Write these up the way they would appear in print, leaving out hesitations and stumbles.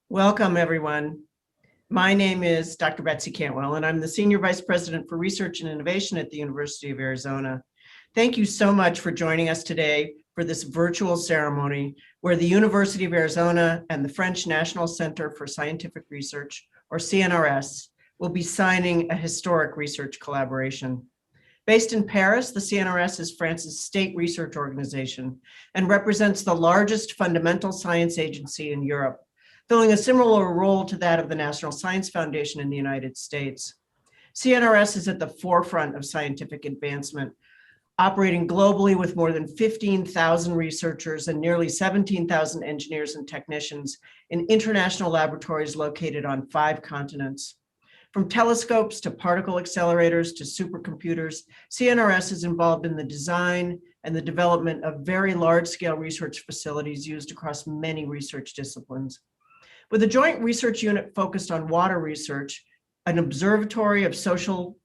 Welcome, everyone. My name is Dr. Betsy Cantwell, and I'm the Senior Vice President for Research and Innovation at the University of Arizona. Thank you so much for joining us today for this virtual ceremony where the University of Arizona and the French National Center for Scientific Research, or CNRS, will be signing a historic research collaboration. Based in Paris, the CNRS is France's state research organization and represents the largest fundamental science agency in Europe, filling a similar role to that of the National Science Foundation in the United States. CNRS is at the forefront of scientific advancement, operating globally with more than 15,000 researchers and nearly 17,000 engineers and technicians in international laboratories located on 5 continents. From telescopes to particle accelerators to supercomputers, CNRS is involved in the design and the development of very large-scale research facilities used across many research disciplines. With a joint research unit focused on water research, an observatory of social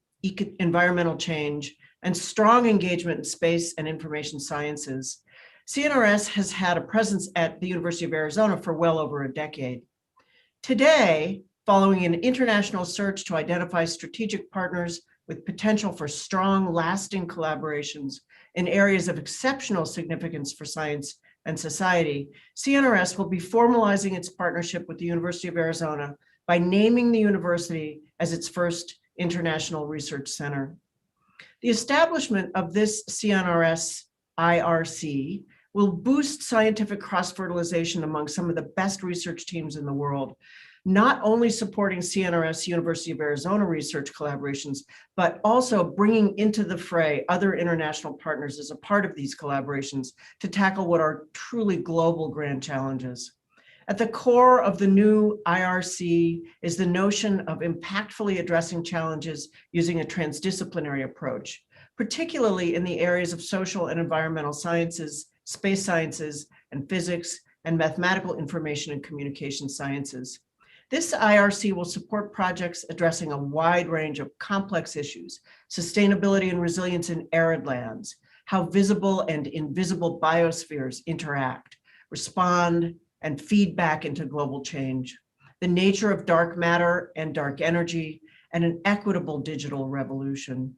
environmental change, and strong engagement in space and information sciences, CNRS has had a presence at the University of Arizona for well over a decade. Today, following an international search to identify strategic partners with potential for strong, lasting collaborations in areas of exceptional significance for science and society, CNRS will be formalizing its partnership with the University of Arizona by naming the university as its first international research center. The establishment of this CNRS IRC will boost scientific cross-fertilization among some of the best research teams in the world, not only supporting CNRS University of Arizona research collaborations, but also bringing into the fray other international partners as a part of these collaborations to tackle what are truly global grand challenges. At the core of the new IRC is the notion of impactfully addressing challenges using a transdisciplinary approach, particularly in the areas of social and environmental sciences, space sciences, and physics, and mathematical information and communication sciences. This IRC will support projects addressing a wide range of complex issues: sustainability and resilience in arid lands, how visible and invisible biospheres interact, respond, and feed back into global change, the nature of dark matter and dark energy, and an equitable digital revolution.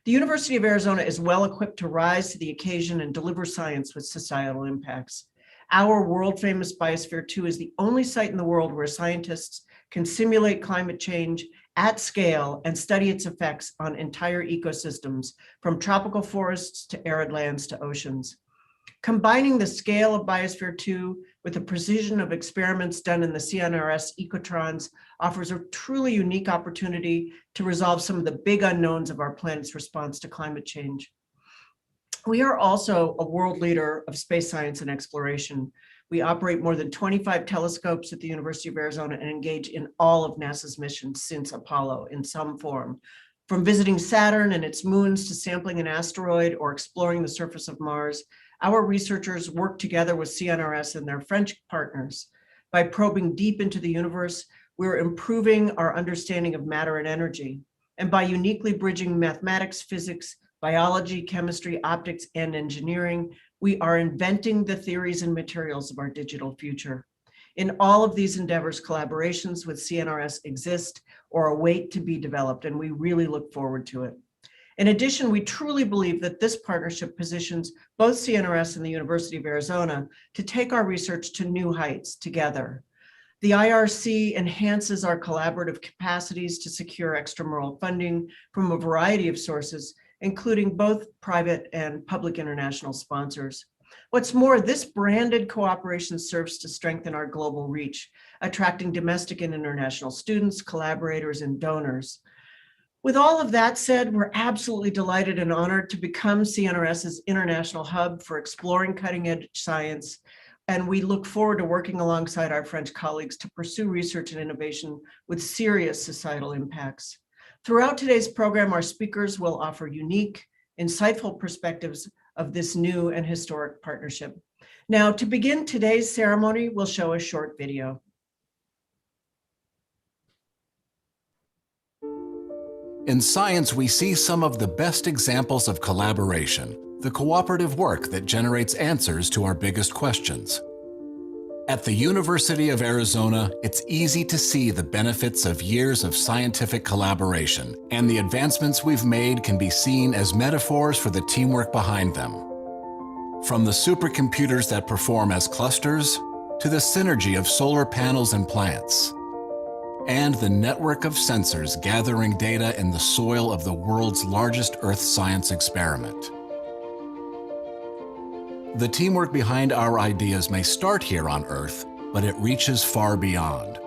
The University of Arizona is well equipped to rise to the occasion and deliver science with societal impacts. Our world-famous Biosphere 2 is the only site in the world where scientists can simulate climate change at scale and study its effects on entire ecosystems, from tropical forests to arid lands to oceans. Combining the scale of Biosphere 2 with the precision of experiments done in the CNRS ecotrons offers a truly unique opportunity to resolve some of the big unknowns of our planet's response to climate change. We are also a world leader of space science and exploration. We operate more than 25 telescopes at the University of Arizona and engage in all of NASA's missions since Apollo in some form. From visiting Saturn and its moons to sampling an asteroid or exploring the surface of Mars, our researchers work together with CNRS and their French partners. By probing deep into the universe, we're improving our understanding of matter and energy. And by uniquely bridging mathematics, physics, biology, chemistry, optics, and engineering, we are inventing the theories and materials of our digital future. In all of these endeavors, collaborations with CNRS exist or await to be developed, and we really look forward to it. In addition, we truly believe that this partnership positions both CNRS and the University of Arizona to take our research to new heights together. The IRC enhances our collaborative capacities to secure extramural funding from a variety of sources, including both private and public international sponsors. What's more, this branded cooperation serves to strengthen our global reach, attracting domestic and international students, collaborators, and donors. With all of that said, we're absolutely delighted and honored to become CNRS's international hub for exploring cutting-edge science, and we look forward to working alongside our French colleagues to pursue research and innovation with serious societal impacts. Throughout today's program, our speakers will offer unique, insightful perspectives of this new and historic partnership. Now, to begin today's ceremony, we'll show a short video. In science, we see some of the best examples of collaboration, the cooperative work that generates answers to our biggest questions. At the University of Arizona, it's easy to see the benefits of years of scientific collaboration, and the advancements we've made can be seen as metaphors for the teamwork behind them. From the supercomputers that perform as clusters, to the synergy of solar panels and plants, and the network of sensors gathering data in the soil of the world's largest Earth science experiment. The teamwork behind our ideas may start here on Earth, but it reaches far beyond,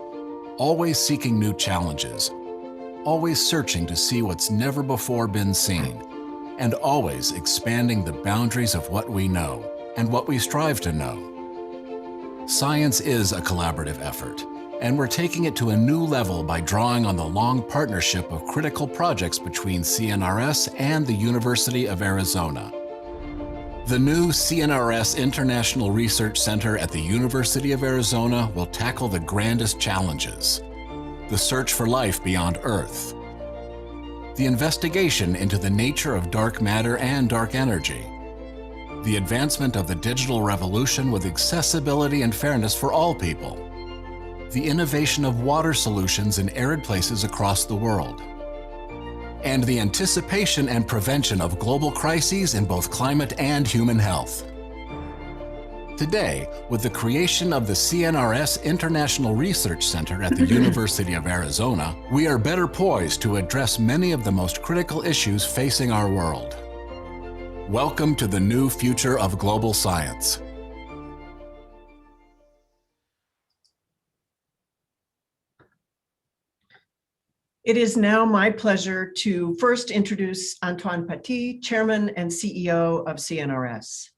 always seeking new challenges, always searching to see what's never before been seen, and always expanding the boundaries of what we know and what we strive to know. Science is a collaborative effort, and we're taking it to a new level by drawing on the long partnership of critical projects between CNRS and the University of Arizona. The new CNRS International Research Center at the University of Arizona will tackle the grandest challenges: the search for life beyond Earth, the investigation into the nature of dark matter and dark energy, the advancement of the digital revolution with accessibility and fairness for all people, the innovation of water solutions in arid places across the world, and the anticipation and prevention of global crises in both climate and human health. Today, with the creation of the CNRS International Research Center at the University of Arizona, we are better poised to address many of the most critical issues facing our world. Welcome to the new future of global science. It is now my pleasure to first introduce Antoine Patti, Chairman and CEO of CNRS.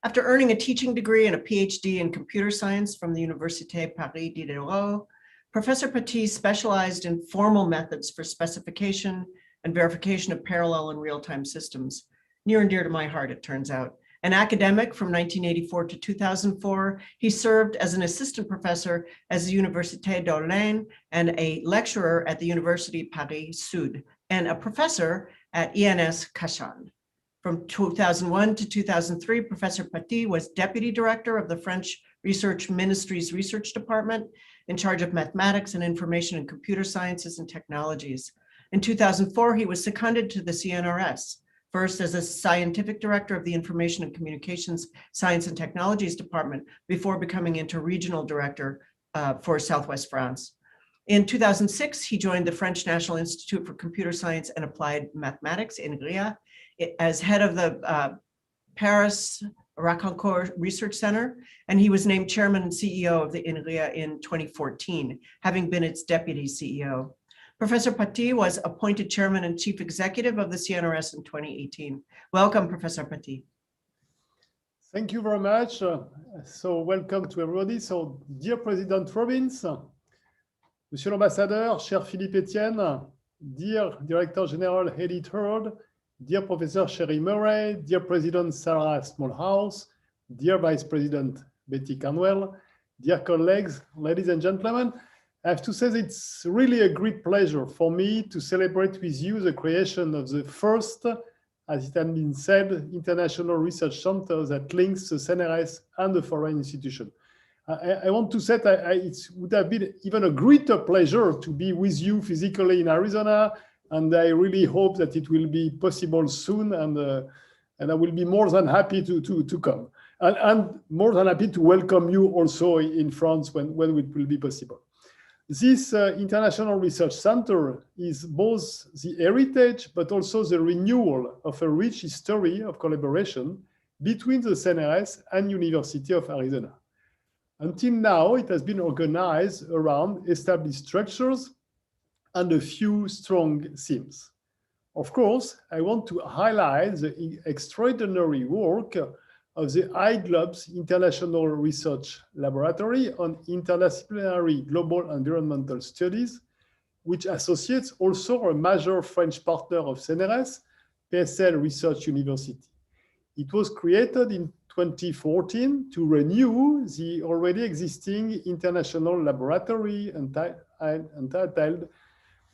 After earning a teaching degree and a PhD in computer science from the Université Paris Diderot, Professor Patti specialized in formal methods for specification and verification of parallel and real-time systems. Near and dear to my heart, it turns out. An academic from 1984 to 2004, he served as an assistant professor at the Université d'Orléans and a lecturer at the University Paris Sud, and a professor at ENS Cachan. From 2001 to 2003, Professor Patti was deputy director of the French Research Ministry's Research Department, in charge of mathematics and information and computer sciences and technologies. In 2004, he was seconded to the CNRS, first as a scientific director of the Information and Communications Science and Technologies Department, before becoming interregional director for Southwest France. In 2006, he joined the French National Institute for Computer Science and Applied Mathematics, INRIA, as head of the Paris Raconcourt Research Center, and he was named chairman and CEO of the INRIA in 2014, having been its deputy CEO. Professor Patti was appointed chairman and chief executive of the CNRS in 2018. Welcome, Professor Patti. Thank you very much. So welcome to everybody. So dear President Robbins, Monsieur l'Ambassadeur, cher Philippe Etienne, dear Director General Edith Hurd, dear Professor Sherry Murray, dear President Sarah Smallhouse, dear Vice President Betty Cantwell, dear colleagues, ladies and gentlemen, I have to say that it's really a great pleasure for me to celebrate with you the creation of the first, as it has been said, international research center that links the CNRS and the foreign institution. I want to say that it would have been even a greater pleasure to be with you physically in Arizona, and I really hope that it will be possible soon, and I will be more than happy to come, and more than happy to welcome you also in France when it will be possible. This International Research Center is both the heritage, but also the renewal of a rich history of collaboration between the CNRS and University of Arizona. Until now, it has been organized around established structures and a few strong themes. Of course, I want to highlight the extraordinary work of the IGLOB's International Research Laboratory on Interdisciplinary Global Environmental Studies, which associates also a major French partner of CNRS, PSL Research University. It was created in 2014 to renew the already existing international laboratory entitled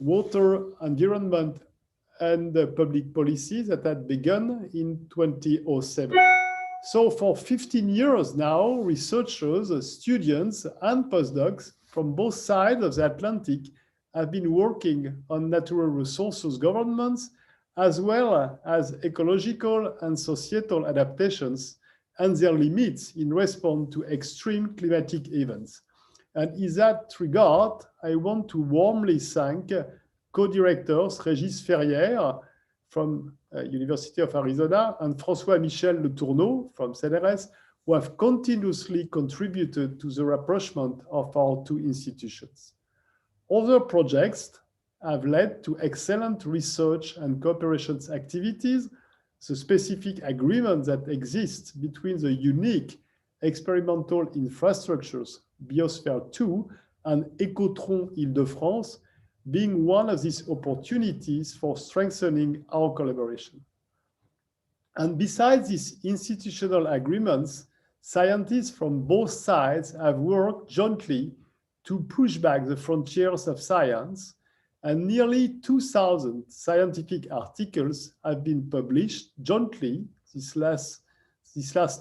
Water, Environment, and Public Policy that had begun in 2007. So for 15 years now, researchers, students, and postdocs from both sides of the Atlantic have been working on natural resources governance, as well as ecological and societal adaptations and their limits in response to extreme climatic events. And in that regard, I want to warmly thank co-directors Régis Ferrière from University of Arizona and François-Michel Le Tourneau from CNRS, who have continuously contributed to the rapprochement of our two institutions. Other projects have led to excellent research and cooperation activities. The specific agreement that exists between the unique experimental infrastructures Biosphere 2 and Ecotron Île-de-France being one of these opportunities for strengthening our collaboration. And besides these institutional agreements, scientists from both sides have worked jointly to push back the frontiers of science, and nearly 2,000 scientific articles have been published jointly these last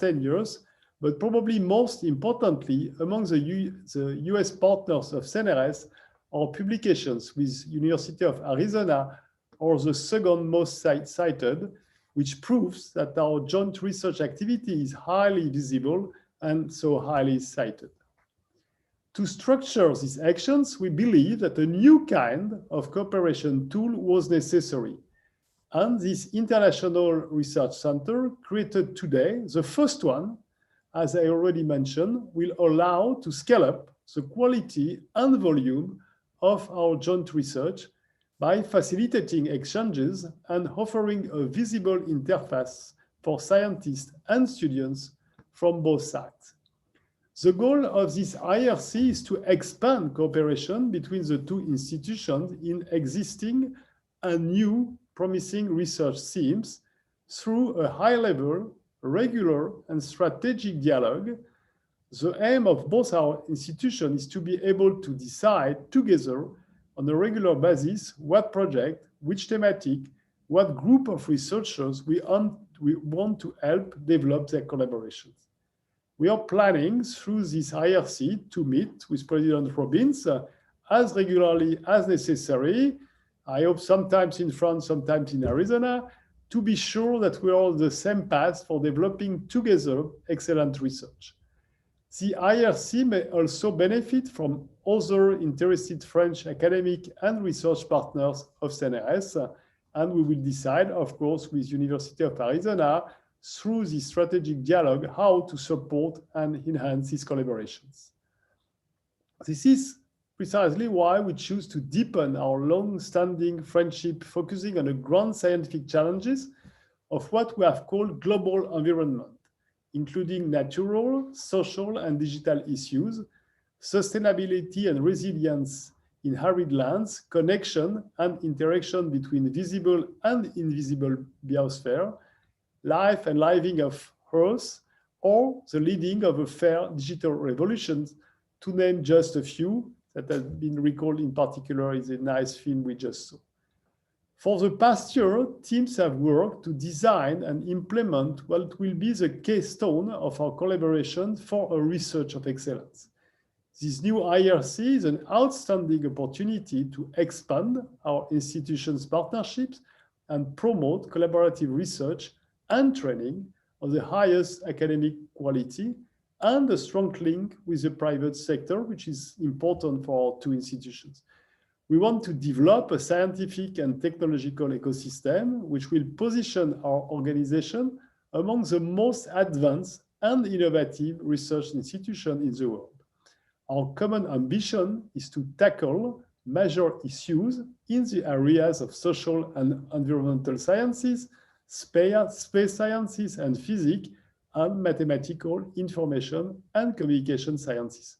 10 years, but probably most importantly, among the US partners of CNRS, our publications with University of Arizona are the second most cited, which proves that our joint research activity is highly visible and so highly cited. To structure these actions, we believe that a new kind of cooperation tool was necessary. And this International Research Center, created today, the first one, as I already mentioned, will allow to scale up the quality and volume of our joint research by facilitating exchanges and offering a visible interface for scientists and students from both sides. The goal of this IRC is to expand cooperation between the two institutions in existing and new promising research themes through a high-level, regular, and strategic dialogue. The aim of both our institutions is to be able to decide together on a regular basis what project, which thematic, what group of researchers we want to help develop their collaborations. We are planning through this IRC to meet with President Robbins as regularly as necessary. I hope sometimes in France, sometimes in Arizona, to be sure that we are on the same path for developing together excellent research. The IRC may also benefit from other interested French academic and research partners of CNRS, and we will decide, of course, with University of Arizona through the strategic dialogue how to support and enhance these collaborations. This is precisely why we choose to deepen our long-standing friendship, focusing on the grand scientific challenges of what we have called global environment, including natural, social, and digital issues, sustainability and resilience in arid lands, connection and interaction between visible and invisible biosphere, life and living of Earth, or the leading of a fair digital revolution, to name just a few that has been recalled in particular is a nice film we just saw. For the past year, teams have worked to design and implement what will be the keystone of our collaboration for a research of excellence. This new IRC is an outstanding opportunity to expand our institutions' partnerships and promote collaborative research and training of the highest academic quality and a strong link with the private sector, which is important for our two institutions. We want to develop a scientific and technological ecosystem which will position our organization among the most advanced and innovative research institutions in the world. Our common ambition is to tackle major issues in the areas of social and environmental sciences, space sciences and physics, and mathematical, information, and communication sciences.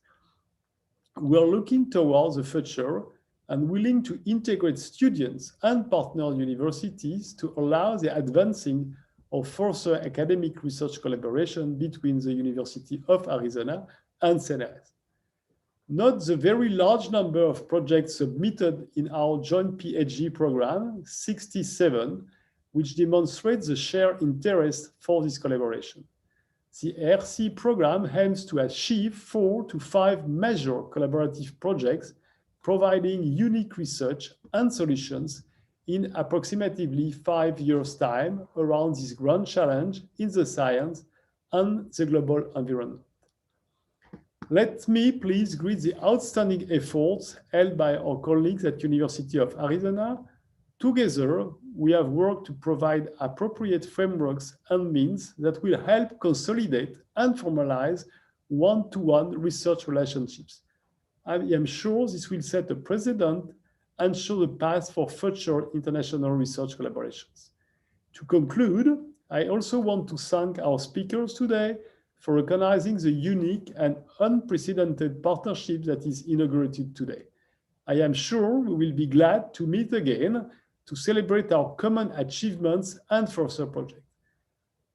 We are looking towards the future and willing to integrate students and partner universities to allow the advancing of further academic research collaboration between the University of Arizona and CNRS. Note the very large number of projects submitted in our joint PhD program, 67, which demonstrates the shared interest for this collaboration. The RC program aims to achieve 4 to 5 major collaborative projects, providing unique research and solutions in approximately 5 years' time around this grand challenge in the science and the global environment. Let me please greet the outstanding efforts held by our colleagues at University of Arizona. Together, we have worked to provide appropriate frameworks and means that will help consolidate and formalize one-to-one research relationships. I am sure this will set a precedent and show the path for future international research collaborations. To conclude, I also want to thank our speakers today for recognizing the unique and unprecedented partnership that is inaugurated today. I am sure we will be glad to meet again to celebrate our common achievements and further projects.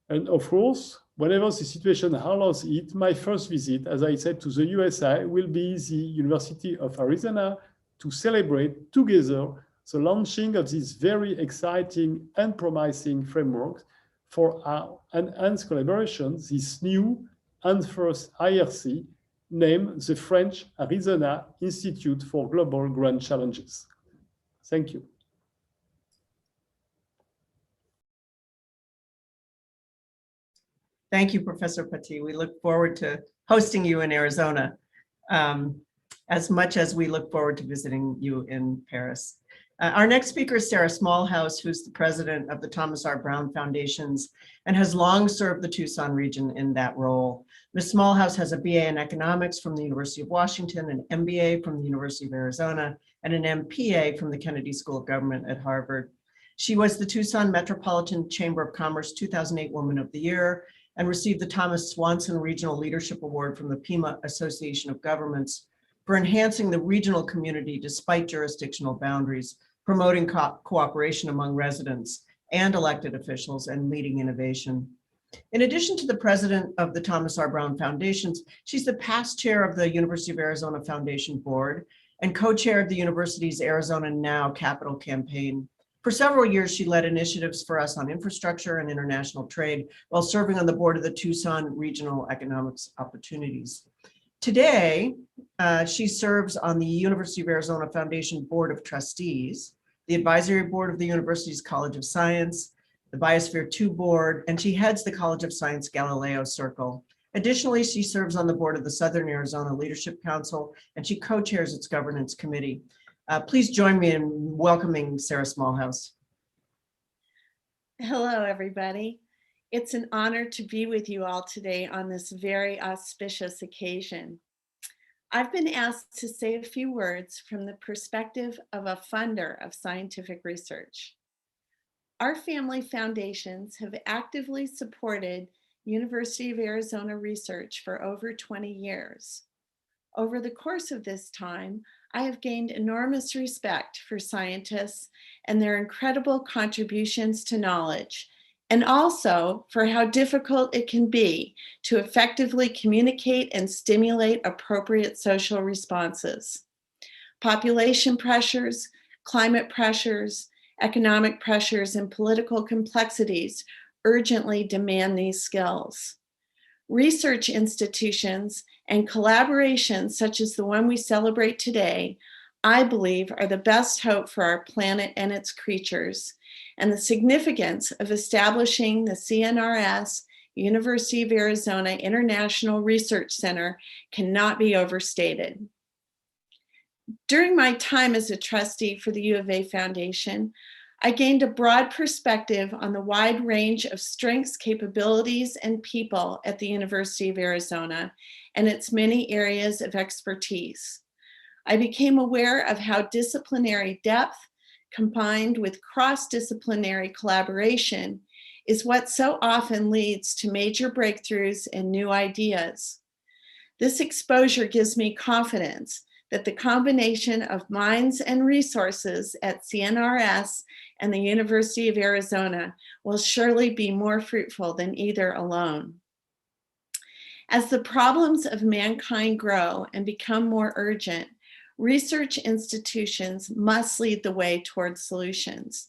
And of course, whenever the situation allows it, my first visit, as I said, to the USA will be the University of Arizona to celebrate together the launching of this very exciting and promising framework for our enhanced collaboration, this new and first IRC named the French Arizona Institute for Global Grand Challenges. Thank you. Thank you, Professor Patti. We look forward to hosting you in Arizona, as much as we look forward to visiting you in Paris. Our next speaker is Sarah Smallhouse, who's the president of the Thomas R. Brown Foundations and has long served the Tucson region in that role. Ms. Smallhouse has a BA in economics from the University of Washington, an MBA from the University of Arizona, and an MPA from the Kennedy School of Government at Harvard. She was the Tucson Metropolitan Chamber of Commerce 2008 Woman of the Year and received the Thomas Swanson Regional Leadership Award from the Pima Association of Governments for enhancing the regional community despite jurisdictional boundaries, promoting cooperation among residents and elected officials, and leading innovation. In addition to the president of the Thomas R. Brown Foundations, she's the past chair of the University of Arizona Foundation Board and co-chair of the university's Arizona Now Capital Campaign. For several years, she led initiatives for us on infrastructure and international trade while serving on the board of the Tucson Regional Economics Opportunities. Today, she serves on the University of Arizona Foundation Board of Trustees, the Advisory Board of the university's College of Science, the Biosphere 2 Board, and she heads the College of Science Galileo Circle. Additionally, she serves on the board of the Southern Arizona Leadership Council, and she co-chairs its governance committee. Please join me in welcoming Sarah Smallhouse. Hello, everybody. It's an honor to be with you all today on this very auspicious occasion. I've been asked to say a few words from the perspective of a funder of scientific research. Our family foundations have actively supported University of Arizona research for over 20 years. Over the course of this time, I have gained enormous respect for scientists and their incredible contributions to knowledge, and also for how difficult it can be to effectively communicate and stimulate appropriate social responses. Population pressures, climate pressures, economic pressures, and political complexities urgently demand these skills. Research institutions and collaborations such as the one we celebrate today, I believe, are the best hope for our planet and its creatures, and the significance of establishing the CNRS University of Arizona International Research Center cannot be overstated. During my time as a trustee for the U of A Foundation, I gained a broad perspective on the wide range of strengths, capabilities, and people at the University of Arizona and its many areas of expertise. I became aware of how disciplinary depth combined with cross-disciplinary collaboration is what so often leads to major breakthroughs and new ideas. This exposure gives me confidence that the combination of minds and resources at CNRS and the University of Arizona will surely be more fruitful than either alone. As the problems of mankind grow and become more urgent, research institutions must lead the way towards solutions.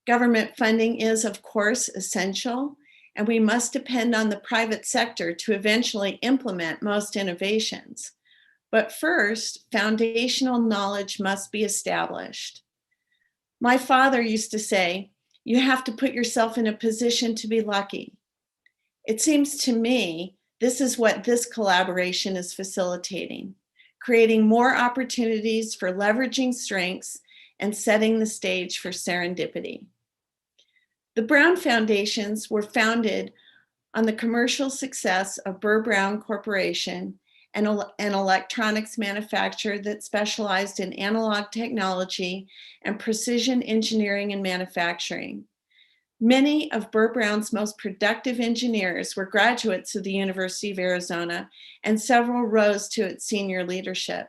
Government funding is, of course, essential, and we must depend on the private sector to eventually implement most innovations. But first, foundational knowledge must be established. My father used to say, you have to put yourself in a position to be lucky. It seems to me this is what this collaboration is facilitating, creating more opportunities for leveraging strengths and setting the stage for serendipity. The Brown Foundations were founded on the commercial success of Burr Brown Corporation, an electronics manufacturer that specialized in analog technology and precision engineering and manufacturing. Many of Burr Brown's most productive engineers were graduates of the University of Arizona, and several rose to its senior leadership.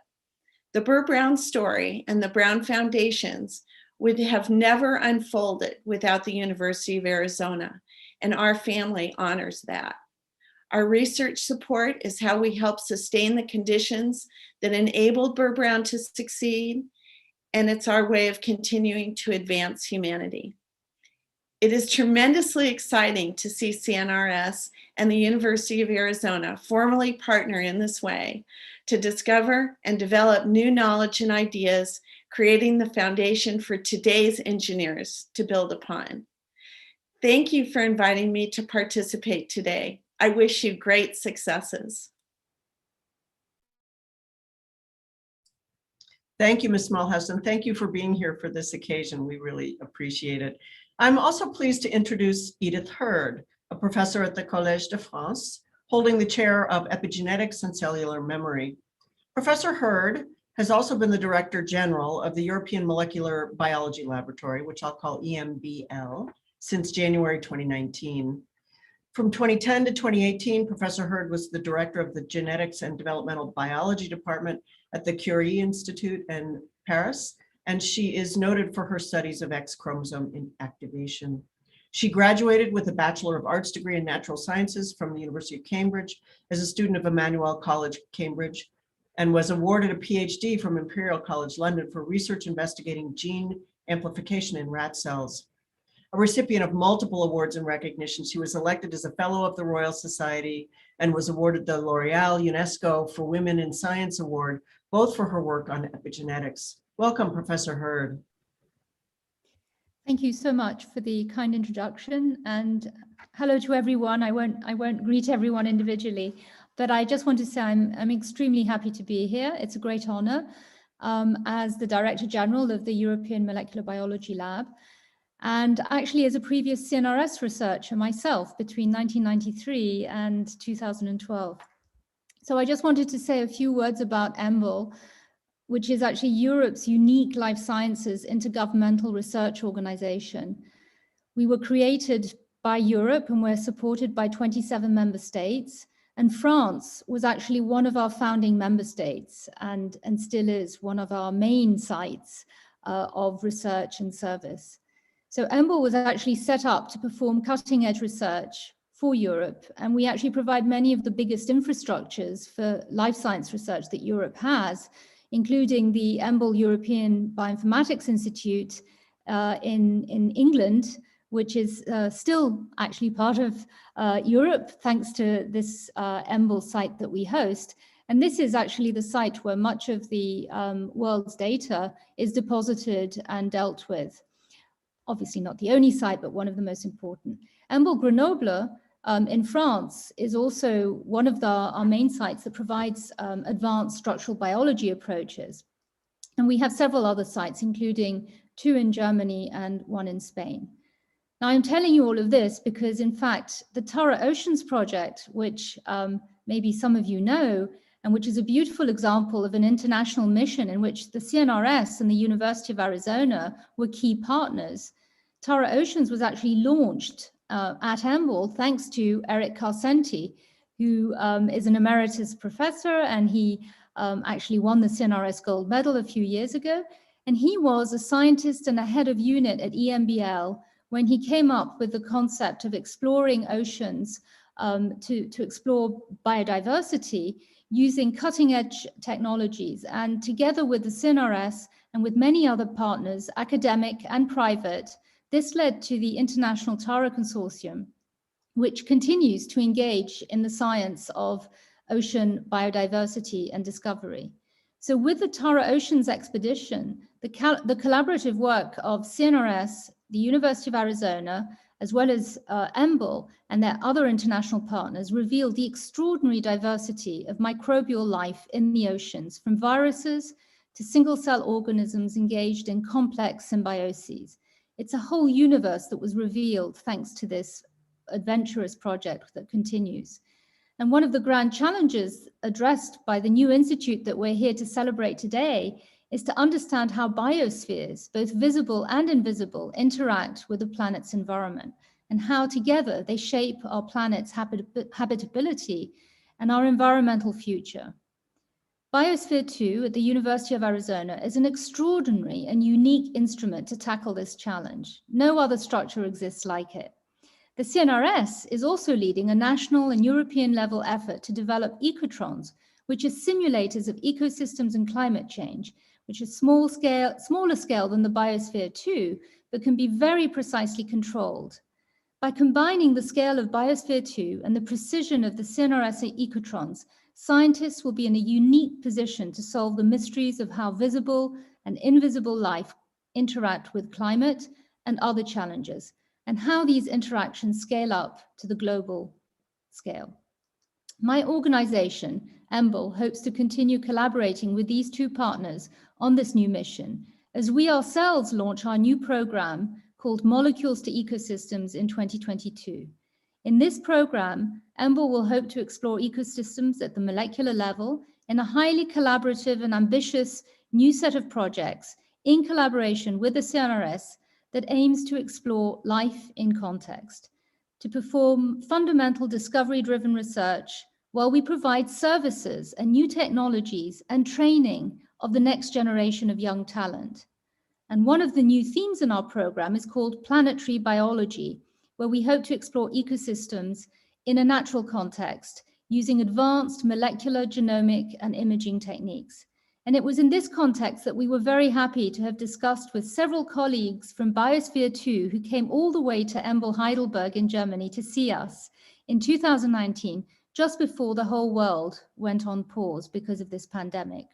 The Burr Brown story and the Brown Foundations would have never unfolded without the University of Arizona, and our family honors that. Our research support is how we help sustain the conditions that enabled Burr Brown to succeed, and it's our way of continuing to advance humanity. It is tremendously exciting to see CNRS and the University of Arizona formally partner in this way to discover and develop new knowledge and ideas, creating the foundation for today's engineers to build upon. Thank you for inviting me to participate today. I wish you great successes. Thank you, Ms. Smallhouse, and thank you for being here for this occasion. We really appreciate it. I'm also pleased to introduce Edith Hurd, a professor at the Collège de France, holding the chair of epigenetics and cellular memory. Professor Hurd has also been the Director General of the European Molecular Biology Laboratory, which I'll call EMBL, since January 2019. From 2010 to 2018, Professor Hurd was the director of the Genetics and Developmental Biology Department at the Curie Institute in Paris, and she is noted for her studies of X chromosome inactivation. She graduated with a Bachelor of Arts degree in Natural Sciences from the University of Cambridge as a student of Emmanuel College, Cambridge, and was awarded a PhD from Imperial College London for research investigating gene amplification in rat cells. A recipient of multiple awards and recognitions, she was elected as a Fellow of the Royal Society and was awarded the L'Oréal UNESCO for Women in Science Award, both for her work on epigenetics. Welcome, Professor Hurd. Thank you so much for the kind introduction, and hello to everyone. I won't greet everyone individually, but I just want to say I'm extremely happy to be here. It's a great honor as the Director General of the European Molecular Biology Lab. And actually, as a previous CNRS researcher myself between 1993 and 2012. So I just wanted to say a few words about EMBL, which is actually Europe's unique life sciences intergovernmental research organization. We were created by Europe and we're supported by 27 member states. And France was actually one of our founding member states and still is one of our main sites of research and service. So EMBL was actually set up to perform cutting edge research for Europe. And we actually provide many of the biggest infrastructures for life science research that Europe has, including the EMBL European Bioinformatics Institute in England, which is still actually part of Europe, thanks to this EMBL site that we host. And this is actually the site where much of the world's data is deposited and dealt with. Obviously not the only site, but one of the most important. EMBL Grenoble in France is also one of our main sites that provides advanced structural biology approaches. And we have several other sites, including 2 in Germany and 1 in Spain. Now, I'm telling you all of this because, in fact, the Tara Oceans project, which maybe some of you know, and which is a beautiful example of an international mission in which the CNRS and the University of Arizona were key partners. Tara Oceans was actually launched at EMBL thanks to Eric Carcenti, who is an emeritus professor, and he actually won the CNRS gold medal a few years ago. And he was a scientist and a head of unit at EMBL when he came up with the concept of exploring oceans to explore biodiversity using cutting-edge technologies. And together with the CNRS and with many other partners, academic and private, this led to the International Tara Consortium, which continues to engage in the science of ocean biodiversity and discovery. So with the Tara Oceans expedition, the collaborative work of CNRS, the University of Arizona, as well as EMBL and their other international partners, revealed the extraordinary diversity of microbial life in the oceans, from viruses to single-cell organisms engaged in complex symbioses. It's a whole universe that was revealed thanks to this adventurous project that continues. And one of the grand challenges addressed by the new institute that we're here to celebrate today is to understand how biospheres, both visible and invisible, interact with the planet's environment, and how together they shape our planet's habitability and our environmental future. Biosphere 2 at the University of Arizona is an extraordinary and unique instrument to tackle this challenge. No other structure exists like it. The CNRS is also leading a national and European level effort to develop ecotrons, which are simulators of ecosystems and climate change, which is smaller scale than the Biosphere 2, but can be very precisely controlled. By combining the scale of Biosphere 2 and the precision of the CNRS ecotrons, scientists will be in a unique position to solve the mysteries of how visible and invisible life interact with climate and other challenges, and how these interactions scale up to the global scale. My organization, EMBL, hopes to continue collaborating with these 2 partners on this new mission, as we ourselves launch our new program called Molecules to Ecosystems in 2022. In this program, EMBL will hope to explore ecosystems at the molecular level in a highly collaborative and ambitious new set of projects in collaboration with the CNRS that aims to explore life in context, to perform fundamental discovery-driven research while we provide services and new technologies and training of the next generation of young talent. And one of the new themes in our program is called planetary biology, where we hope to explore ecosystems in a natural context using advanced molecular, genomic, and imaging techniques. And it was in this context that we were very happy to have discussed with several colleagues from Biosphere 2 who came all the way to EMBL Heidelberg in Germany to see us in 2019, just before the whole world went on pause because of this pandemic.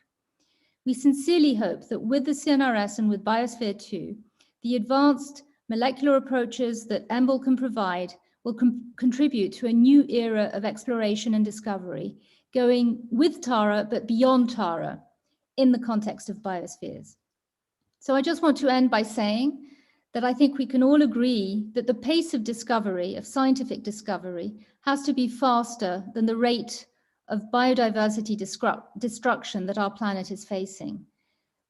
We sincerely hope that with the CNRS and with Biosphere 2, the advanced molecular approaches that EMBL can provide will contribute to a new era of exploration and discovery, going with Tara, but beyond Tara, in the context of biospheres. So I just want to end by saying that I think we can all agree that the pace of discovery, of scientific discovery, has to be faster than the rate of biodiversity destruction that our planet is facing.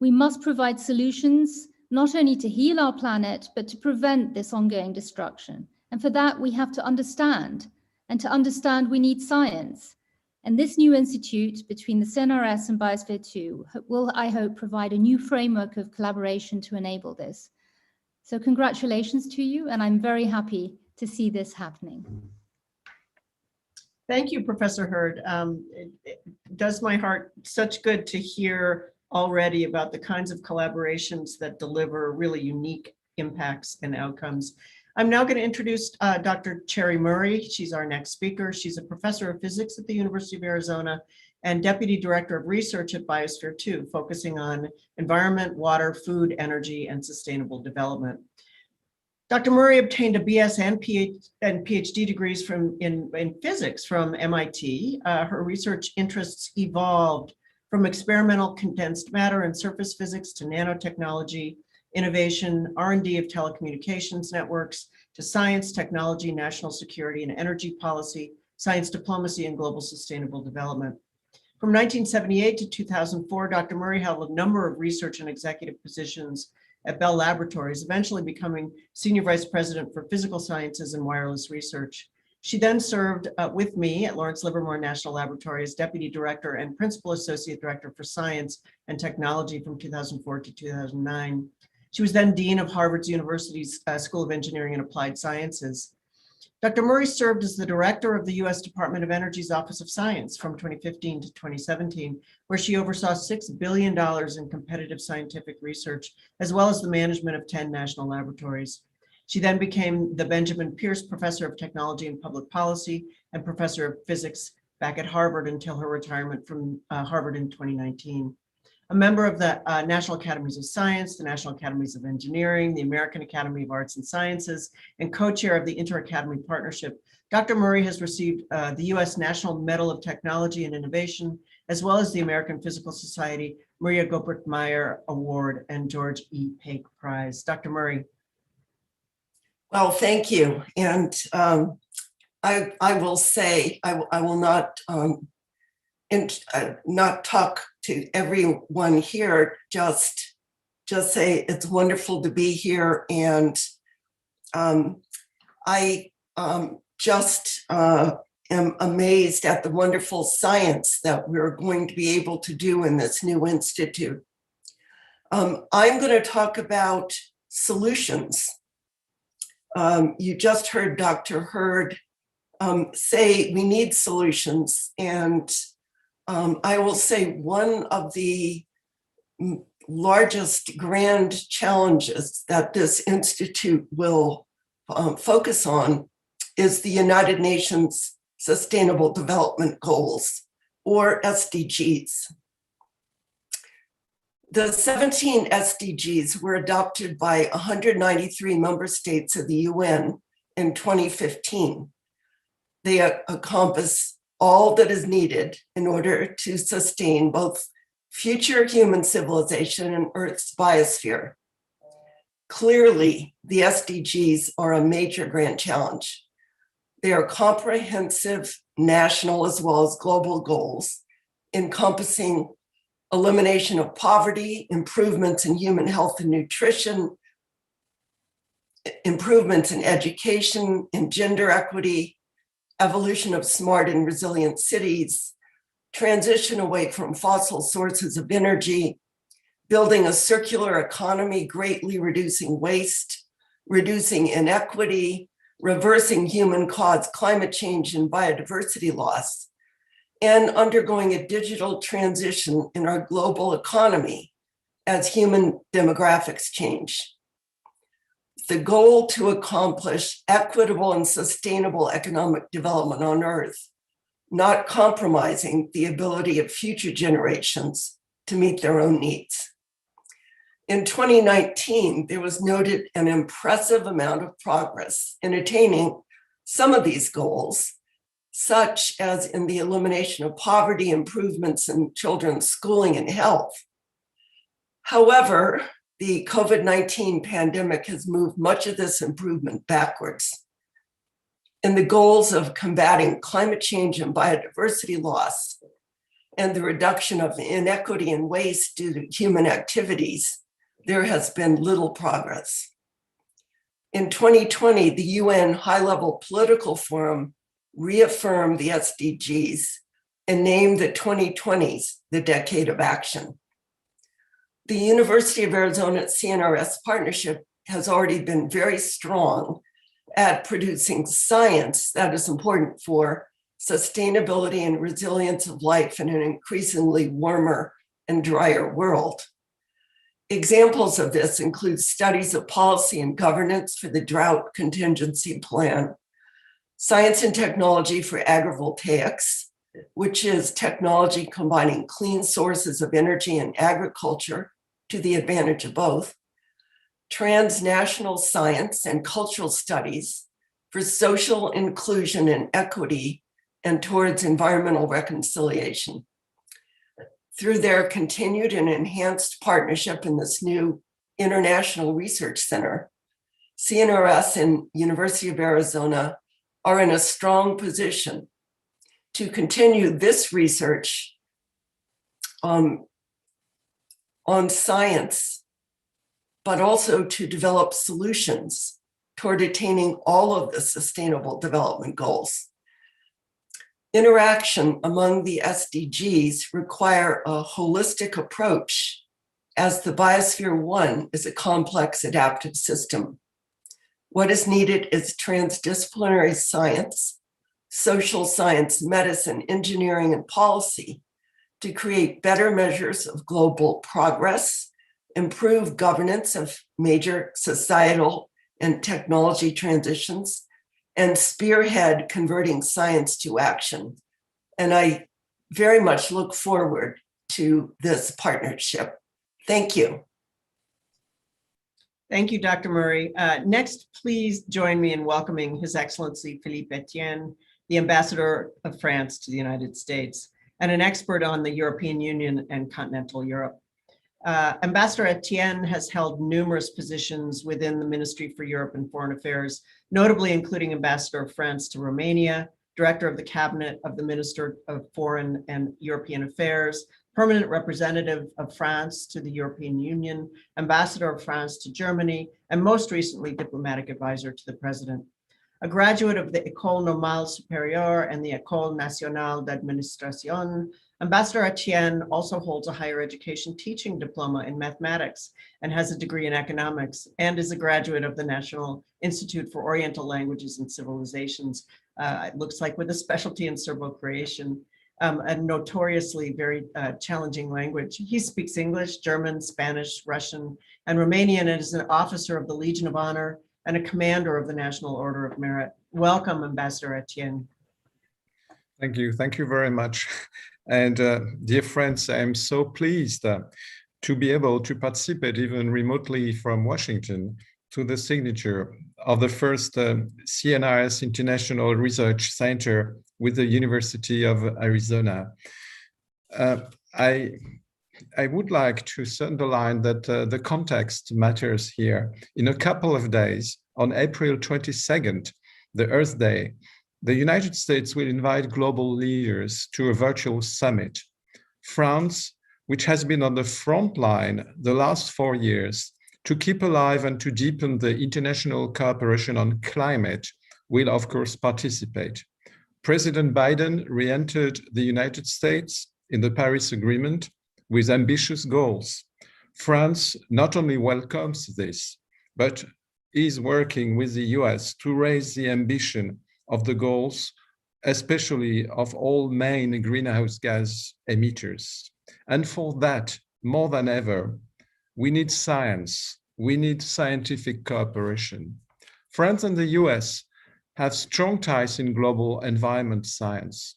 We must provide solutions not only to heal our planet, but to prevent this ongoing destruction. And for that, we have to understand. And to understand, we need science. And this new institute between the CNRS and Biosphere 2 will, I hope, provide a new framework of collaboration to enable this. So congratulations to you, and I'm very happy to see this happening. Thank you, Professor Hurd. It does my heart such good to hear already about the kinds of collaborations that deliver really unique impacts and outcomes. I'm now going to introduce Dr. Cherry Murray. She's our next speaker. She's a professor of physics at the University of Arizona and Deputy Director of Research at Biosphere 2, focusing on environment, water, food, energy, and sustainable development. Dr. Murray obtained a BS and PhD degrees in physics from MIT. Her research interests evolved from experimental condensed matter and surface physics to nanotechnology, innovation, R&D of telecommunications networks, to science, technology, national security, and energy policy, science diplomacy, and global sustainable development. From 1978 to 2004, Dr. Murray held a number of research and executive positions at Bell Laboratories, eventually becoming Senior Vice President for Physical Sciences and Wireless Research. She then served with me at Lawrence Livermore National Laboratory as Deputy Director and Principal Associate Director for Science and Technology from 2004 to 2009. She was then Dean of Harvard University's School of Engineering and Applied Sciences. Dr. Murray served as the Director of the U.S. Department of Energy's Office of Science from 2015 to 2017, where she oversaw $6 billion in competitive scientific research, as well as the management of 10 national laboratories. She then became the Benjamin Pierce Professor of Technology and Public Policy and Professor of Physics back at Harvard until her retirement from Harvard in 2019. A member of the National Academies of Science, the National Academies of Engineering, the American Academy of Arts and Sciences, and co-chair of the Inter-Academy Partnership, Dr. Murray has received the U.S. National Medal of Technology and Innovation, as well as the American Physical Society Maria Goeppert-Meyer Award and George E. Paik Prize. Dr. Murray. Well, thank you. And I will say, I will not talk to everyone here, just say it's wonderful to be here. And I just am amazed at the wonderful science that we're going to be able to do in this new institute. I'm going to talk about solutions. You just heard Dr. Hurd say we need solutions, and I will say one of the largest grand challenges that this institute will focus on is the United Nations Sustainable Development Goals, or SDGs. The 17 SDGs were adopted by 193 member states of the UN in 2015. They encompass all that is needed in order to sustain both future human civilization and Earth's biosphere. Clearly, the SDGs are a major grand challenge. They are comprehensive national as well as global goals, encompassing elimination of poverty, improvements in human health and nutrition, improvements in education and gender equity, evolution of smart and resilient cities, transition away from fossil sources of energy, building a circular economy, greatly reducing waste, reducing inequity, reversing human-caused climate change and biodiversity loss, and undergoing a digital transition in our global economy as human demographics change. The goal to accomplish equitable and sustainable economic development on Earth, not compromising the ability of future generations to meet their own needs. In 2019, there was noted an impressive amount of progress in attaining some of these goals, such as in the elimination of poverty, improvements in children's schooling and health. However, the COVID-19 pandemic has moved much of this improvement backwards. In the goals of combating climate change and biodiversity loss, and the reduction of inequity and waste due to human activities, there has been little progress. In 2020, the UN High-Level Political Forum reaffirmed the SDGs and named the 2020s the Decade of Action. The University of Arizona CNRS partnership has already been very strong at producing science that is important for sustainability and resilience of life in an increasingly warmer and drier world. Examples of this include studies of policy and governance for the Drought Contingency Plan, science and technology for agrivoltaics, which is technology combining clean sources of energy and agriculture to the advantage of both, transnational science and cultural studies for social inclusion and equity and towards environmental reconciliation. Through their continued and enhanced partnership in this new International Research Center, CNRS and University of Arizona are in a strong position to continue this research on science, but also to develop solutions toward attaining all of the Sustainable Development Goals. Interaction among the SDGs require a holistic approach, as the Biosphere 1 is a complex adaptive system. What is needed is transdisciplinary science, social science, medicine, engineering, and policy to create better measures of global progress, improve governance of major societal and technology transitions, and spearhead converting science to action. And I very much look forward to this partnership. Thank you. Thank you, Dr. Murray. Next, please join me in welcoming His Excellency Philippe Etienne, the Ambassador of France to the United States, and an expert on the European Union and continental Europe. Ambassador Etienne has held numerous positions within the Ministry for Europe and Foreign Affairs, notably including Ambassador of France to Romania, Director of the Cabinet of the Minister of Foreign and European Affairs, Permanent Representative of France to the European Union, Ambassador of France to Germany, and most recently, Diplomatic Advisor to the President. A graduate of the École Normale Supérieure and the École Nationale d'Administration, Ambassador Etienne also holds a higher education teaching diploma in mathematics and has a degree in economics, and is a graduate of the National Institute for Oriental Languages and Civilizations, it looks like with a specialty in Serbo-Croatian, a notoriously very challenging language. He speaks English, German, Spanish, Russian, and Romanian, and is an officer of the Legion of Honor and a commander of the National Order of Merit. Welcome, Ambassador Etienne. Thank you. Thank you very much. And dear friends, I'm so pleased to be able to participate even remotely from Washington to the signature of the first CNRS International Research Center with the University of Arizona. I would like to underline that the context matters here. In a couple of days, on April 22nd, the Earth Day, the United States will invite global leaders to a virtual summit. France, which has been on the front line the last 4 years to keep alive and to deepen the international cooperation on climate, will of course participate. President Biden re-entered the United States in the Paris Agreement with ambitious goals. France not only welcomes this, but is working with the US to raise the ambition of the goals, especially of all main greenhouse gas emitters. And for that, more than ever, we need science, we need scientific cooperation. France and the US have strong ties in global environment science.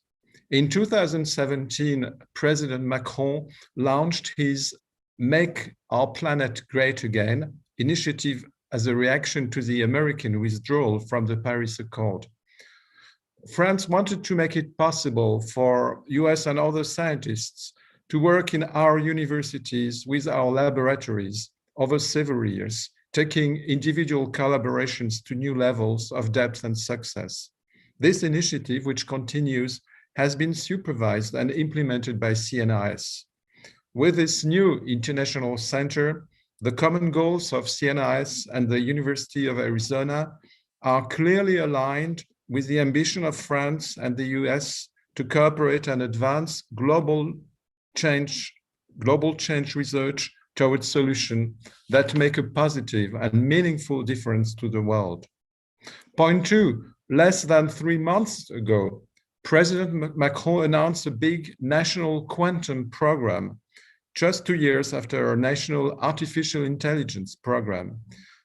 In 2017, President Macron launched his Make Our Planet Great Again initiative as a reaction to the American withdrawal from the Paris Accord. France wanted to make it possible for US and other scientists to work in our universities with our laboratories over several years, taking individual collaborations to new levels of depth and success. This initiative, which continues, has been supervised and implemented by CNRS. With this new international center, the common goals of CNRS and the University of Arizona are clearly aligned with the ambition of France and the US to cooperate and advance global change research towards solutions that make a positive and meaningful difference to the world. Point two, less than 3 months ago, President Macron announced a big national quantum program just 2 years after our national artificial intelligence program.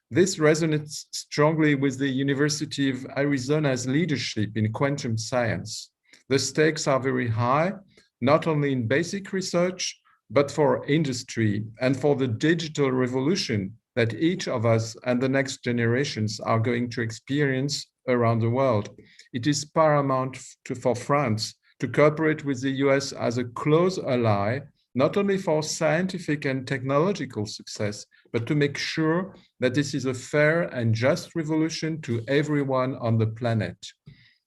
This resonates strongly with the University of Arizona's leadership in quantum science. The stakes are very high, not only in basic research, but for industry and for the digital revolution that each of us and the next generations are going to experience around the world. It is paramount for France to cooperate with the US as a close ally, not only for scientific and technological success, but to make sure that this is a fair and just revolution to everyone on the planet.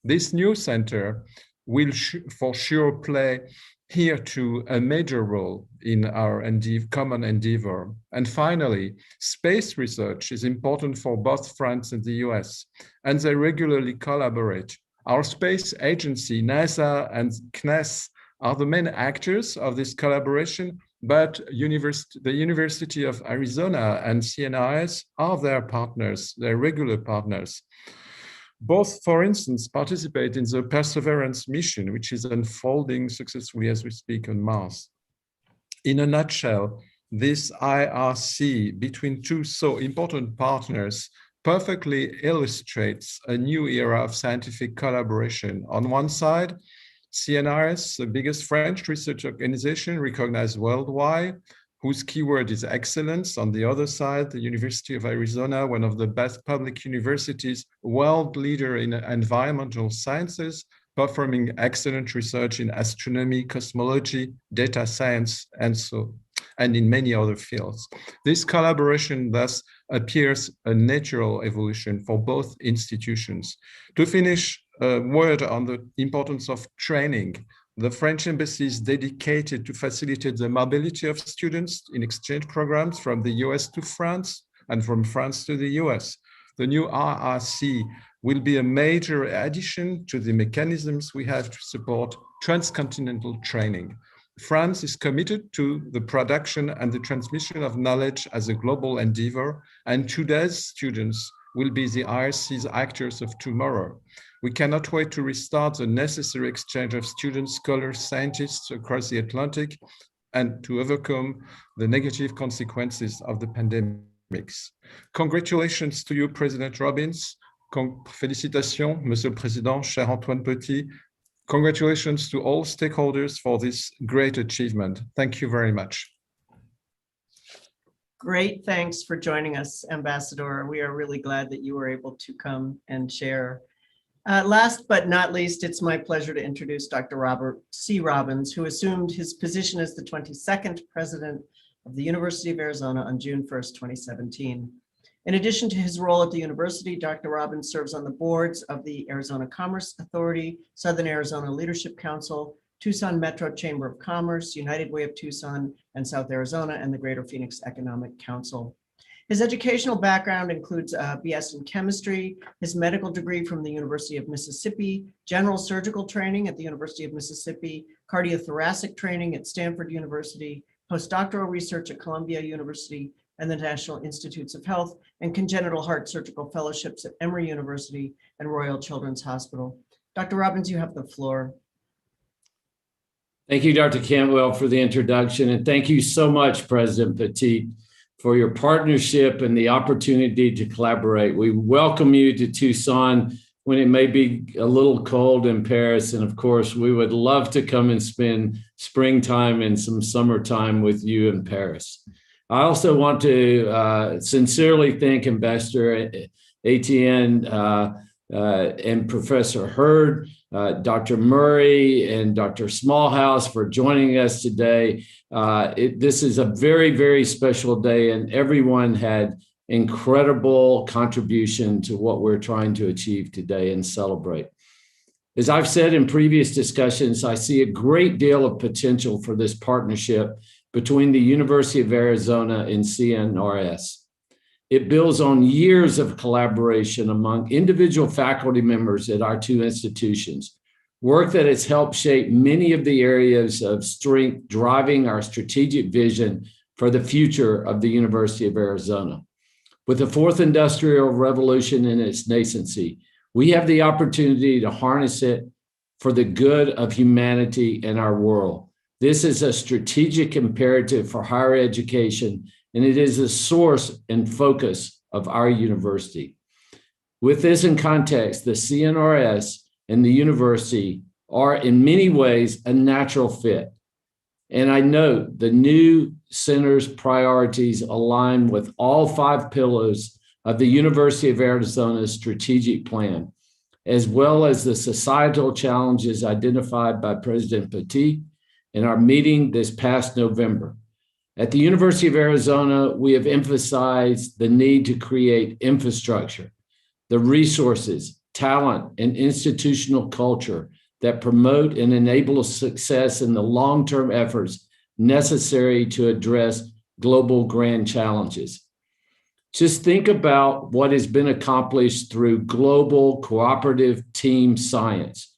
This new center will for sure play here too a major role in our common endeavor. And finally, space research is important for both France and the US, and they regularly collaborate. Our space agency, NASA and CNES, are the main actors of this collaboration, but the University of Arizona and CNRS are their partners, their regular partners. Both, for instance, participate in the Perseverance mission, which is unfolding successfully as we speak on Mars. In a nutshell, this IRC between two so important partners perfectly illustrates a new era of scientific collaboration. On one side, CNRS, the biggest French research organization recognized worldwide, whose keyword is excellence. On the other side, the University of Arizona, one of the best public universities, world leader in environmental sciences, performing excellent research in astronomy, cosmology, data science, and in many other fields. This collaboration thus appears a natural evolution for both institutions. To finish, a word on the importance of training. The French embassy is dedicated to facilitate the mobility of students in exchange programs from the US to France and from France to the US. The new RRC will be a major addition to the mechanisms we have to support transcontinental training. France is committed to the production and the transmission of knowledge as a global endeavor, and today's students will be the IRC's actors of tomorrow. We cannot wait to restart the necessary exchange of students, scholars, scientists across the Atlantic, and to overcome the negative consequences of the pandemics. Congratulations to you, President Robbins. Félicitations, Monsieur le Président, cher Antoine Patti. Congratulations to all stakeholders for this great achievement. Thank you very much. Great, thanks for joining us, Ambassador. We are really glad that you were able to come and share. Last but not least, it's my pleasure to introduce Dr. Robert C. Robbins, who assumed his position as the 22nd president of the University of Arizona on June 1st, 2017. In addition to his role at the university, Dr. Robbins serves on the boards of the Arizona Commerce Authority, Southern Arizona Leadership Council, Tucson Metro Chamber of Commerce, United Way of Tucson and South Arizona, and the Greater Phoenix Economic Council. His educational background includes a BS in chemistry, his medical degree from the University of Mississippi, general surgical training at the University of Mississippi, cardiothoracic training at Stanford University, postdoctoral research at Columbia University and the National Institutes of Health, and congenital heart surgical fellowships at Emory University and Royal Children's Hospital. Dr. Robbins, you have the floor. Thank you, Dr. Cantwell, for the introduction. And thank you so much, President Patti, for your partnership and the opportunity to collaborate. We welcome you to Tucson when it may be a little cold in Paris. And of course, we would love to come and spend springtime and some summertime with you in Paris. I also want to sincerely thank Ambassador Etienne and Professor Hurd, Dr. Murray and Dr. Smallhouse for joining us today. This is a very, very special day, and everyone had incredible contribution to what we're trying to achieve today and celebrate. As I've said in previous discussions, I see a great deal of potential for this partnership between the University of Arizona and CNRS. It builds on years of collaboration among individual faculty members at our two institutions, work that has helped shape many of the areas of strength driving our strategic vision for the future of the University of Arizona. With the fourth industrial revolution in its nascency, we have the opportunity to harness it for the good of humanity and our world. This is a strategic imperative for higher education, and it is a source and focus of our university. With this in context, the CNRS and the university are in many ways a natural fit. And I note the new center's priorities align with all 5 pillars of the University of Arizona's strategic plan, as well as the societal challenges identified by President Patti in our meeting this past November. At the University of Arizona, we have emphasized the need to create infrastructure, the resources, talent, and institutional culture that promote and enable success in the long-term efforts necessary to address global grand challenges. Just think about what has been accomplished through global cooperative team science.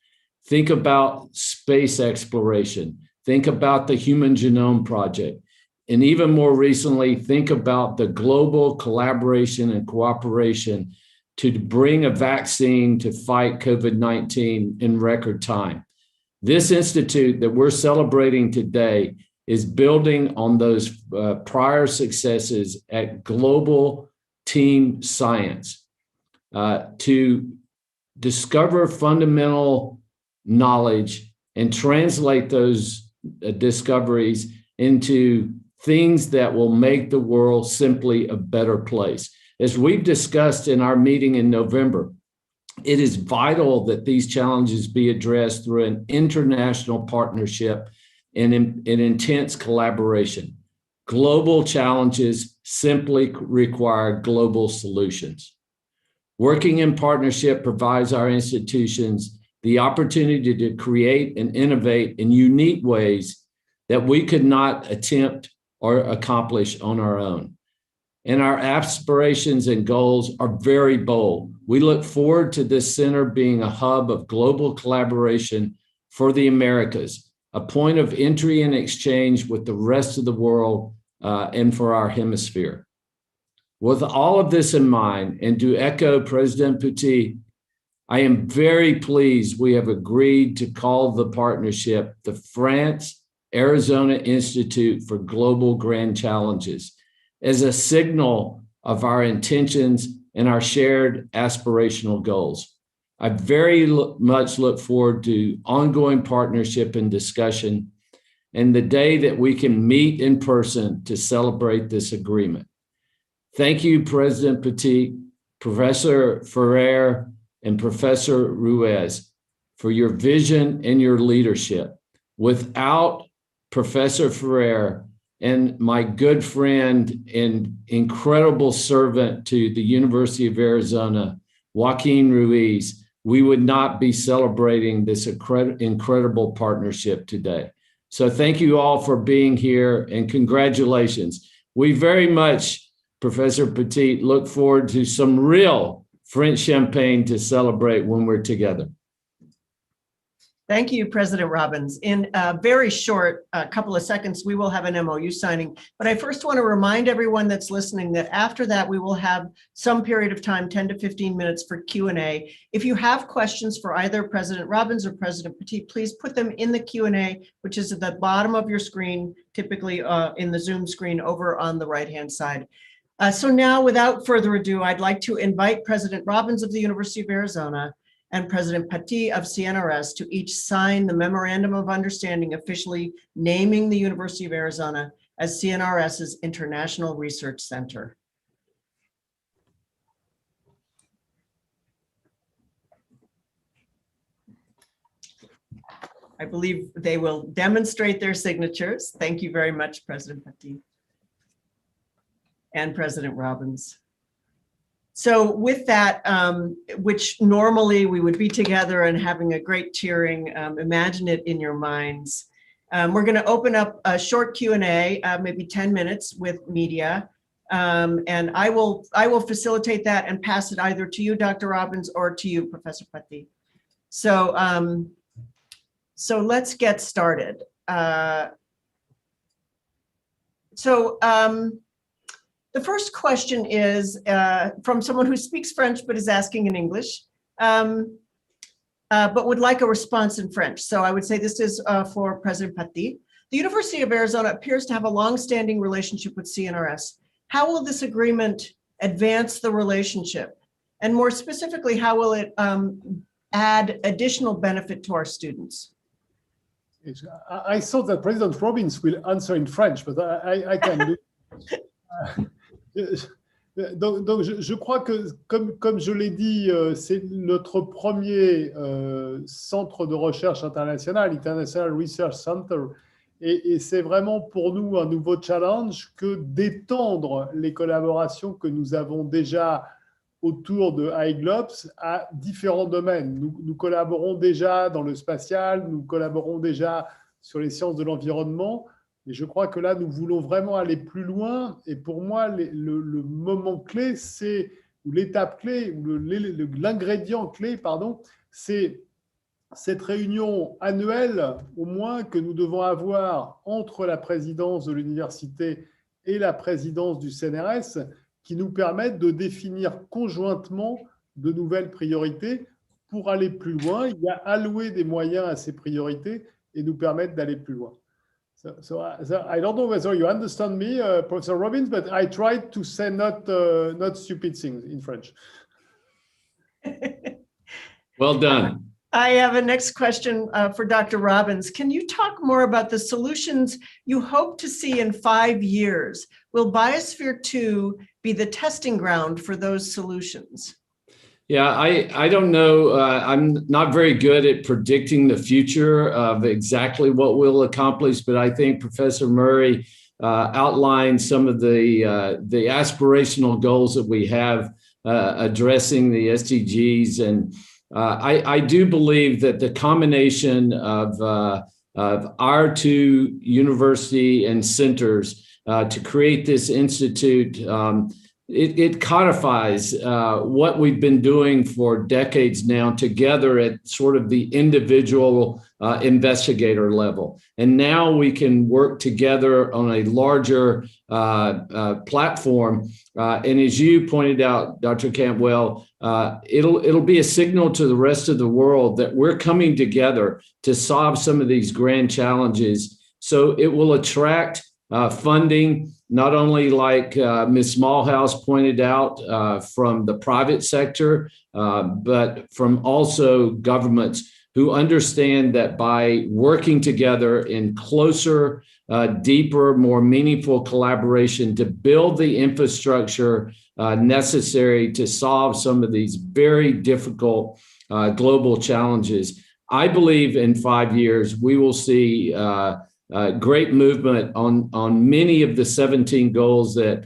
Think about space exploration. Think about the Human Genome Project. And even more recently, think about the global collaboration and cooperation to bring a vaccine to fight COVID-19 in record time. This institute that we're celebrating today is building on those prior successes at global team science to discover fundamental knowledge and translate those discoveries into things that will make the world simply a better place. As we've discussed in our meeting in November, it is vital that these challenges be addressed through an international partnership and intense collaboration. Global challenges simply require global solutions. Working in partnership provides our institutions the opportunity to create and innovate in unique ways that we could not attempt or accomplish on our own. And our aspirations and goals are very bold. We look forward to this center being a hub of global collaboration for the Americas, a point of entry and exchange with the rest of the world and for our hemisphere. With all of this in mind, and to echo President Patti, I am very pleased we have agreed to call the partnership the France-Arizona Institute for Global Grand Challenges as a signal of our intentions and our shared aspirational goals. I very much look forward to ongoing partnership and discussion and the day that we can meet in person to celebrate this agreement. Thank you, President Patti, Professor Ferrer, and Professor Ruiz for your vision and your leadership. Without Professor Ferrer and my good friend and incredible servant to the University of Arizona, Joaquin Ruiz, we would not be celebrating this incredible partnership today. So thank you all for being here and congratulations. We very much, Professor Patti, look forward to some real French champagne to celebrate when we're together. Thank you, President Robbins. In a very short couple of seconds, we will have an MOU signing. But I first want to remind everyone that's listening that after that, we will have some period of time, 10 to 15 minutes for Q&A. If you have questions for either President Robbins or President Patti, please put them in the Q&A, which is at the bottom of your screen, typically in the Zoom screen over on the right-hand side. So now, without further ado, I'd like to invite President Robbins of the University of Arizona and President Patti of CNRS to each sign the Memorandum of Understanding officially naming the University of Arizona as CNRS's International Research Center. I believe they will demonstrate their signatures. Thank you very much, President Patti and President Robbins. So with that, which normally we would be together and having a great cheering, imagine it in your minds. We're going to open up a short Q&A, maybe 10 minutes with media. And I will facilitate that and pass it either to you, Dr. Robbins, or to you, Professor Patti. So, so let's get started. The first question is from someone who speaks French but is asking in English, but would like a response in French. So I would say this is for President Patti. The University of Arizona appears to have a long-standing relationship with CNRS. How will this agreement advance the relationship? And more specifically, how will it add additional benefit to our students? I thought that President Robbins will answer in French, but I can do. Donc, je crois que, comme je l'ai dit, c'est notre premier centre de recherche international, International Research Center, et c'est vraiment pour nous un nouveau challenge que d'étendre les collaborations que nous avons déjà autour de iGlobes à différents domaines. Nous collaborons déjà dans le spatial, nous collaborons déjà sur les sciences de l'environnement, et je crois que là, nous voulons vraiment aller plus loin. Et pour moi, le moment clé, c'est, ou l'étape clé, ou l'ingrédient clé, pardon, c'est cette réunion annuelle, au moins, que nous devons avoir entre la présidence de l'université et la présidence du CNRS, qui nous permettent de définir conjointement de nouvelles priorités pour aller plus loin. Il y a allouer des moyens à ces priorités et nous permettre d'aller plus loin. So I don't know whether you understand me, Professor Robbins, but I tried to say not stupid things in French. Well done. I have a next question for Dr. Robbins. Can you talk more about the solutions you hope to see in 5 years? Will Biosphere 2 be the testing ground for those solutions? Yeah, I don't know. I'm not very good at predicting the future of exactly what we'll accomplish, but I think Professor Murray outlined some of the aspirational goals that we have addressing the SDGs. And I do believe that the combination of our two university and centers to create this institute, it codifies what we've been doing for decades now together at sort of the individual investigator level. And now we can work together on a larger platform. And as you pointed out, Dr. Cantwell, it'll be a signal to the rest of the world that we're coming together to solve some of these grand challenges. So it will attract funding, not only like Ms. Smallhouse pointed out from the private sector, but from also governments who understand that by working together in closer, deeper, more meaningful collaboration to build the infrastructure necessary to solve some of these very difficult global challenges. I believe in 5 years, we will see great movement on many of the 17 goals that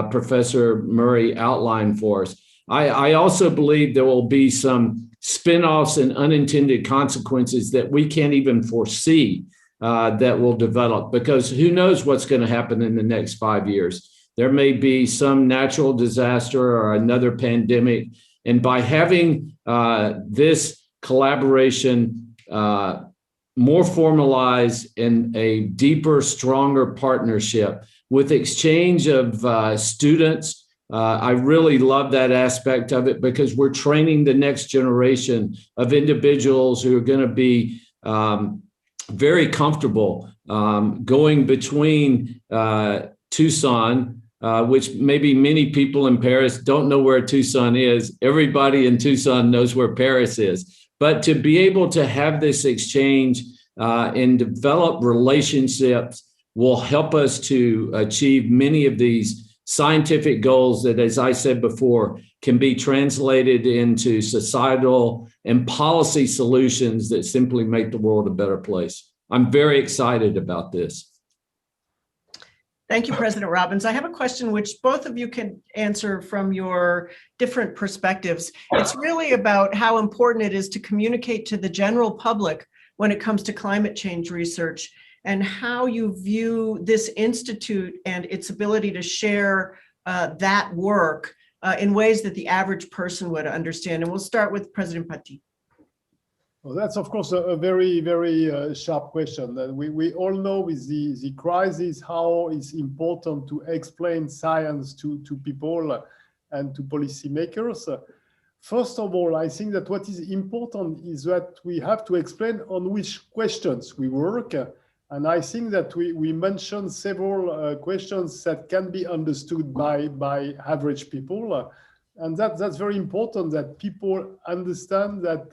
Professor Murray outlined for us. I also believe there will be some spinoffs and unintended consequences that we can't even foresee that will develop, because who knows what's going to happen in the next 5 years. There may be some natural disaster or another pandemic. And by having this collaboration more formalized in a deeper, stronger partnership with exchange of students. I really love that aspect of it, because we're training the next generation of individuals who are going to be very comfortable going between Tucson, which maybe many people in Paris don't know where Tucson is. Everybody in Tucson knows where Paris is. But to be able to have this exchange and develop relationships will help us to achieve many of these scientific goals that, as I said before, can be translated into societal and policy solutions that simply make the world a better place. I'm very excited about this. Thank you, President Robbins. I have a question which both of you can answer from your different perspectives. It's really about how important it is to communicate to the general public when it comes to climate change research, and how you view this institute and its ability to share that work in ways that the average person would understand. And we'll start with President Patti. Well, that's, of course, a very, very sharp question. We all know with the crisis how it's important to explain science to people and to policymakers. First of all, I think that what is important is that we have to explain on which questions we work And I think that we mentioned several questions that can be understood by average people. And that's very important, that people understand that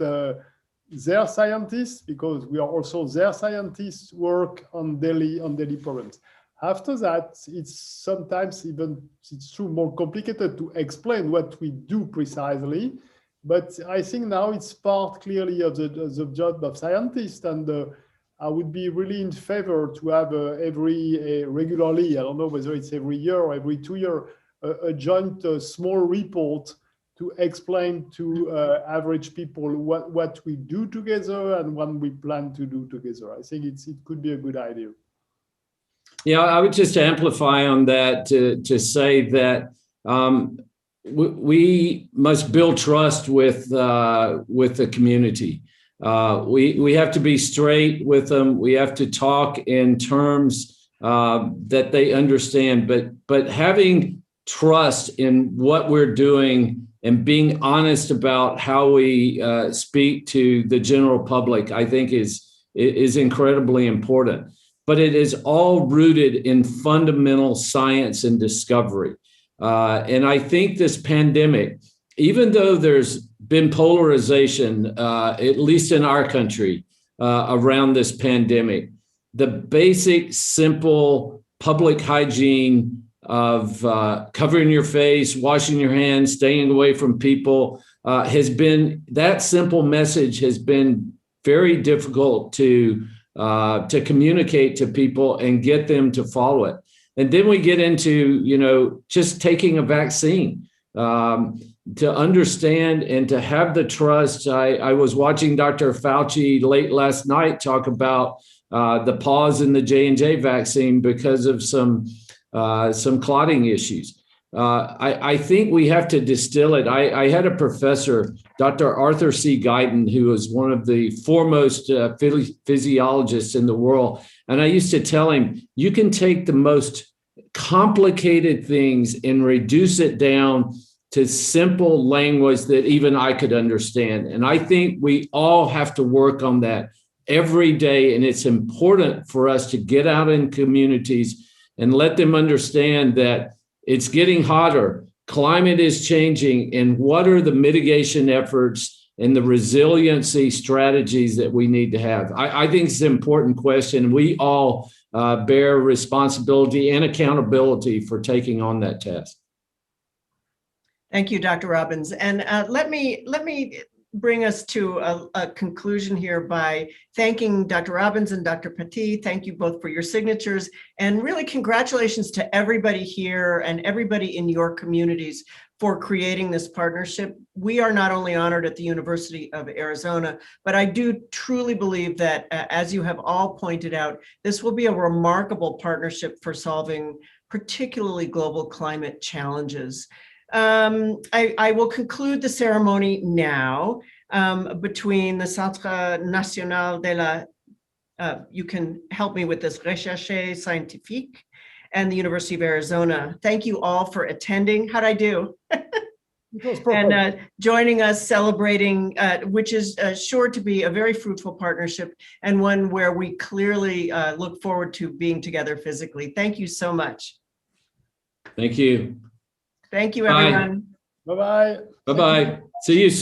their scientists, because we are also their scientists, work on daily problems. After that, it's sometimes even, it's true, more complicated to explain what we do precisely. But I think now it's part clearly of the job of scientists. And I would be really in favor to have regularly, I don't know whether it's every year or every 2 years, a joint small report to explain to average people what we do together and what we plan to do together. I think it could be a good idea. Yeah, I would just amplify on that to say that we must build trust with the community. We have to be straight with them. We have to talk in terms that they understand. But having trust in what we're doing and being honest about how we speak to the general public, I think is incredibly important. But it is all rooted in fundamental science and discovery. And I think this pandemic, even though there's been polarization, at least in our country, around this pandemic, the basic, simple public hygiene of covering your face, washing your hands, staying away from people that simple message has been very difficult to communicate to people and get them to follow it. And then we get into, just taking a vaccine, to understand and to have the trust. I was watching Dr. Fauci late last night talk about the pause in the J&J vaccine because of some clotting issues. I think we have to distill it. I had a professor, Dr. Arthur C. Guyton, who was one of the foremost physiologists in the world. And I used to tell him, you can take the most complicated things and reduce it down to simple language that even I could understand. And I think we all have to work on that every day. And it's important for us to get out in communities and let them understand that it's getting hotter, climate is changing, and what are the mitigation efforts and the resiliency strategies that we need to have? I think it's an important question. We all bear responsibility and accountability for taking on that task. Thank you, Dr. Robbins. And let me bring us to a conclusion here by thanking Dr. Robbins and Dr. Patti. Thank you both for your signatures, and really congratulations to everybody here and everybody in your communities for creating this partnership. We are not only honored at the University of Arizona, but I do truly believe that, as you have all pointed out, this will be a remarkable partnership for solving particularly global climate challenges. I will conclude the ceremony now between the Centre National de la, you can help me with this, Recherche Scientifique, and the University of Arizona. Thank you all for attending. How'd I do? And joining us, celebrating, which is sure to be a very fruitful partnership and one where we clearly look forward to being together physically. Thank you so much. Thank you. Thank you, everyone. Bye-bye. Bye-bye. See you soon.